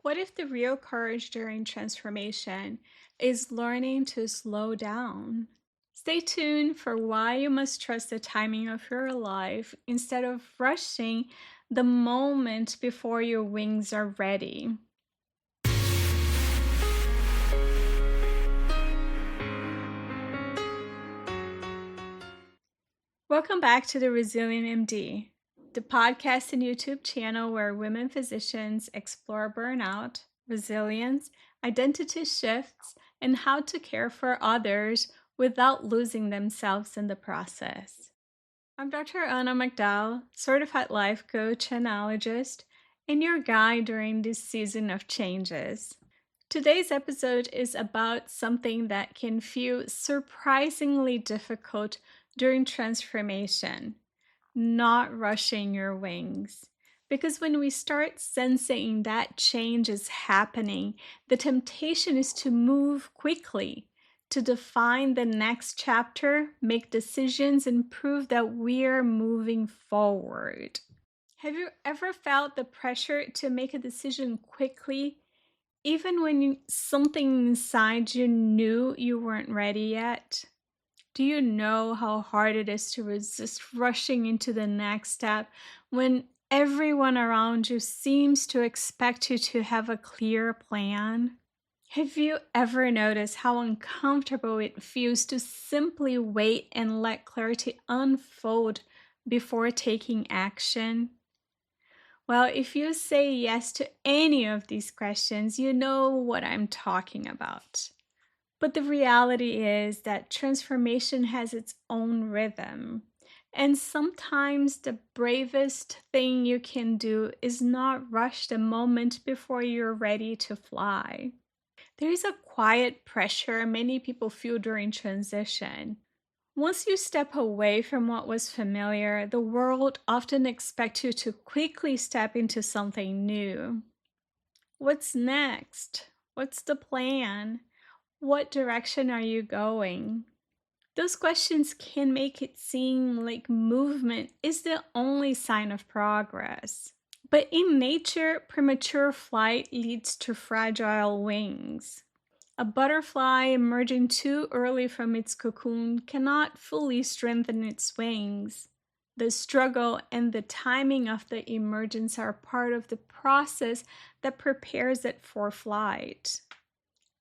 What if the real courage during transformation is learning to slow down? Stay tuned for why you must trust the timing of your life instead of rushing the moment before your wings are ready. Welcome back to the Resilient MD, the podcast and YouTube channel where women physicians explore burnout, resilience, identity shifts, and how to care for others without losing themselves in the process. I'm Dr. Anna McDowell, certified life coach and analogist, and your guide during this season of changes. Today's episode is about something that can feel surprisingly difficult during transformation: not rushing your wings. Because when we start sensing that change is happening, the temptation is to move quickly, to define the next chapter, make decisions, and prove that we're moving forward. Have you ever felt the pressure to make a decision quickly, even when something inside you knew you weren't ready yet? Do you know how hard it is to resist rushing into the next step when everyone around you seems to expect you to have a clear plan? Have you ever noticed how uncomfortable it feels to simply wait and let clarity unfold before taking action? Well, if you say yes to any of these questions, you know what I'm talking about. But the reality is that transformation has its own rhythm. And sometimes the bravest thing you can do is not rush the moment before you're ready to fly. There is a quiet pressure many people feel during transition. Once you step away from what was familiar, the world often expects you to quickly step into something new. What's next? What's the plan? What direction are you going? Those questions can make it seem like movement is the only sign of progress. But in nature, premature flight leads to fragile wings. A butterfly emerging too early from its cocoon cannot fully strengthen its wings. The struggle and the timing of the emergence are part of the process that prepares it for flight.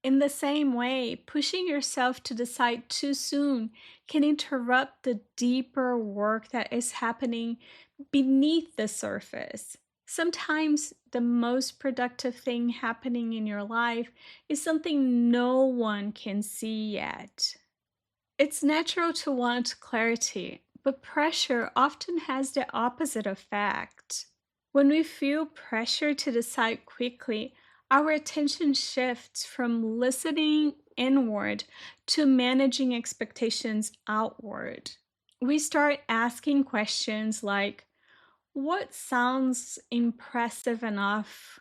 In the same way, pushing yourself to decide too soon can interrupt the deeper work that is happening beneath the surface. Sometimes the most productive thing happening in your life is something no one can see yet. It's natural to want clarity, but pressure often has the opposite effect. When we feel pressure to decide quickly, our attention shifts from listening inward to managing expectations outward. We start asking questions like, what sounds impressive enough?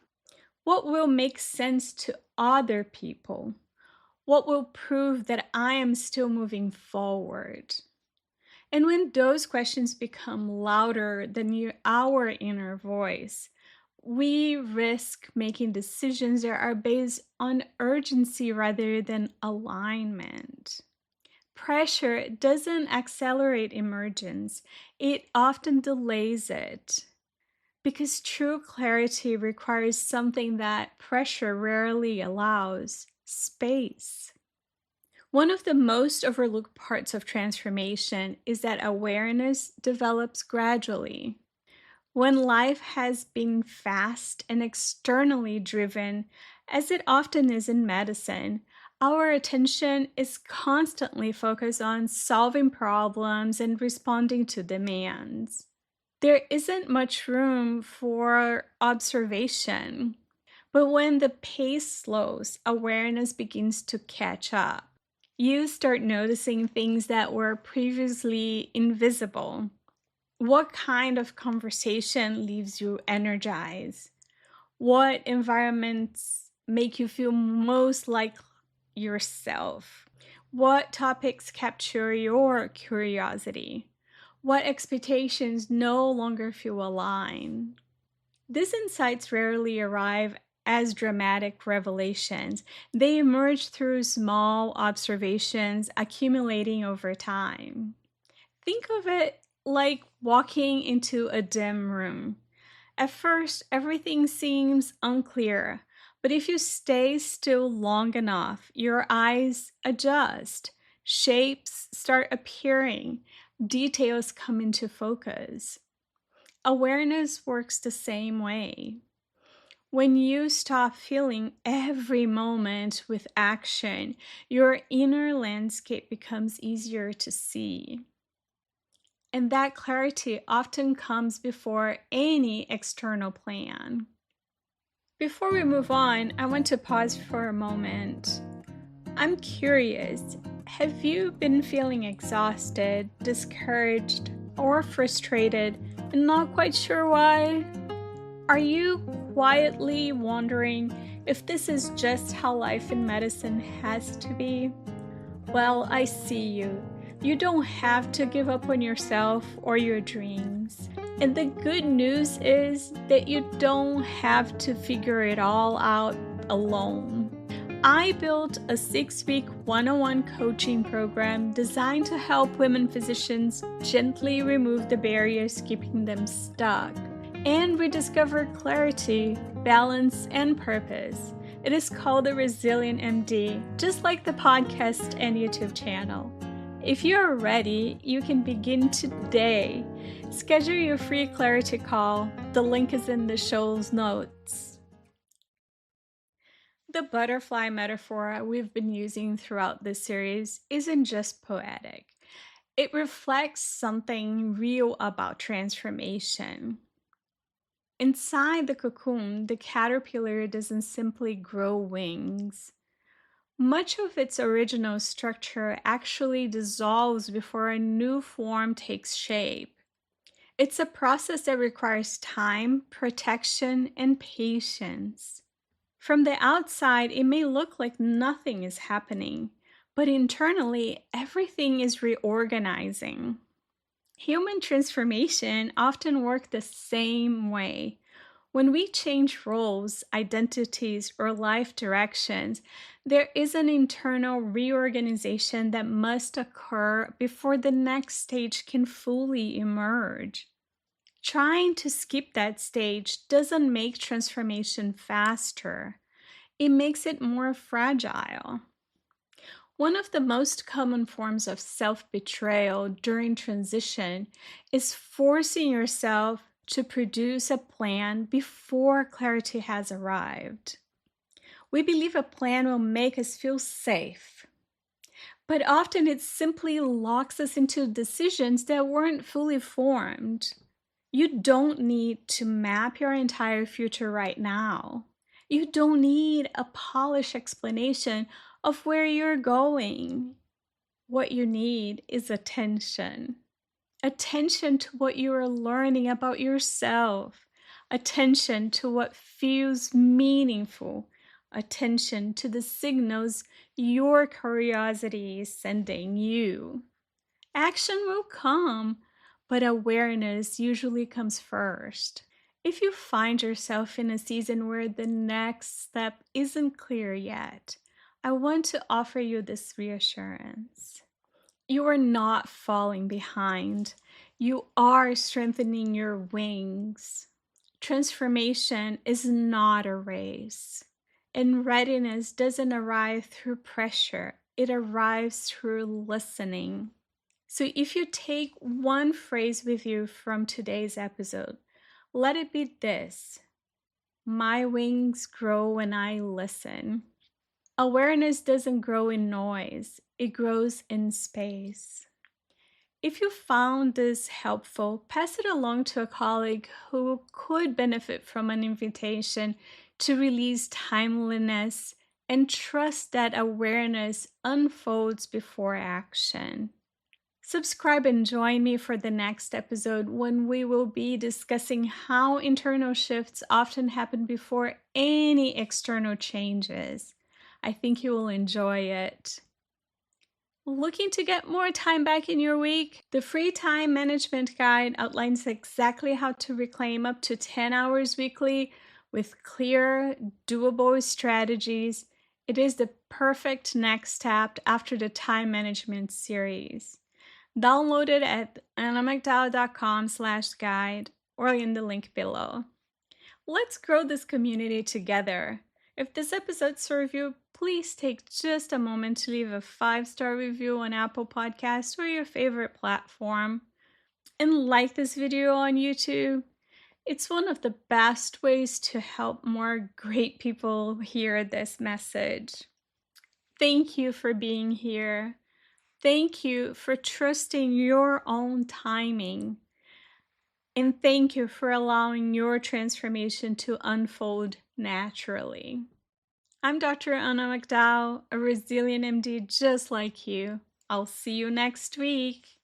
What will make sense to other people? What will prove that I am still moving forward? And when those questions become louder than our inner voice, we risk making decisions that are based on urgency rather than alignment. Pressure doesn't accelerate emergence, it often delays it. Because true clarity requires something that pressure rarely allows: space. One of the most overlooked parts of transformation is that awareness develops gradually. When life has been fast and externally driven, as it often is in medicine, our attention is constantly focused on solving problems and responding to demands. There isn't much room for observation. But when the pace slows, awareness begins to catch up. You start noticing things that were previously invisible. What kind of conversation leaves you energized? What environments make you feel most like yourself? What topics capture your curiosity? What expectations no longer feel aligned? These insights rarely arrive as dramatic revelations. They emerge through small observations accumulating over time. Think of it like walking into a dim room. At first, everything seems unclear, but if you stay still long enough, your eyes adjust, shapes start appearing, details come into focus. Awareness works the same way. When you stop filling every moment with action, your inner landscape becomes easier to see. And that clarity often comes before any external plan. Before we move on, I want to pause for a moment. I'm curious, have you been feeling exhausted, discouraged, or frustrated and not quite sure why? Are you quietly wondering if this is just how life in medicine has to be? Well, I see you. You don't have to give up on yourself or your dreams. And the good news is that you don't have to figure it all out alone. I built a 6-week one-on-one coaching program designed to help women physicians gently remove the barriers keeping them stuck and rediscover clarity, balance, and purpose. It is called the Resilient MD, just like the podcast and YouTube channel. If you're ready, you can begin today. Schedule your free clarity call. The link is in the show's notes. The butterfly metaphor we've been using throughout this series isn't just poetic. It reflects something real about transformation. Inside the cocoon, the caterpillar doesn't simply grow wings. Much of its original structure actually dissolves before a new form takes shape. It's a process that requires time, protection, and patience. From the outside, it may look like nothing is happening, but internally, everything is reorganizing. Human transformation often works the same way. When we change roles, identities, or life directions, there is an internal reorganization that must occur before the next stage can fully emerge. Trying to skip that stage doesn't make transformation faster. It makes it more fragile. One of the most common forms of self-betrayal during transition is forcing yourself to produce a plan before clarity has arrived. We believe a plan will make us feel safe, but often it simply locks us into decisions that weren't fully formed. You don't need to map your entire future right now. You don't need a polished explanation of where you're going. What you need is attention. Attention to what you are learning about yourself. Attention to what feels meaningful. Attention to the signals your curiosity is sending you. Action will come, but awareness usually comes first. If you find yourself in a season where the next step isn't clear yet, I want to offer you this reassurance. You are not falling behind. You are strengthening your wings. Transformation is not a race. And readiness doesn't arrive through pressure. It arrives through listening. So if you take one phrase with you from today's episode, let it be this: my wings grow when I listen. Awareness doesn't grow in noise, it grows in space. If you found this helpful, pass it along to a colleague who could benefit from an invitation to release timeliness and trust that awareness unfolds before action. Subscribe and join me for the next episode when we will be discussing how internal shifts often happen before any external changes. I think you will enjoy it. Looking to get more time back in your week? The free time management guide outlines exactly how to reclaim up to 10 hours weekly With clear, doable strategies, it is the perfect next step after the time management series. Download it at annamcdowell.com/guide or in the link below. Let's grow this community together. If this episode served you, please take just a moment to leave a 5-star review on Apple Podcasts or your favorite platform. And like this video on YouTube. It's one of the best ways to help more great people hear this message. Thank you for being here. Thank you for trusting your own timing. And thank you for allowing your transformation to unfold naturally. I'm Dr. Anna McDowell, a resilient MD just like you. I'll see you next week.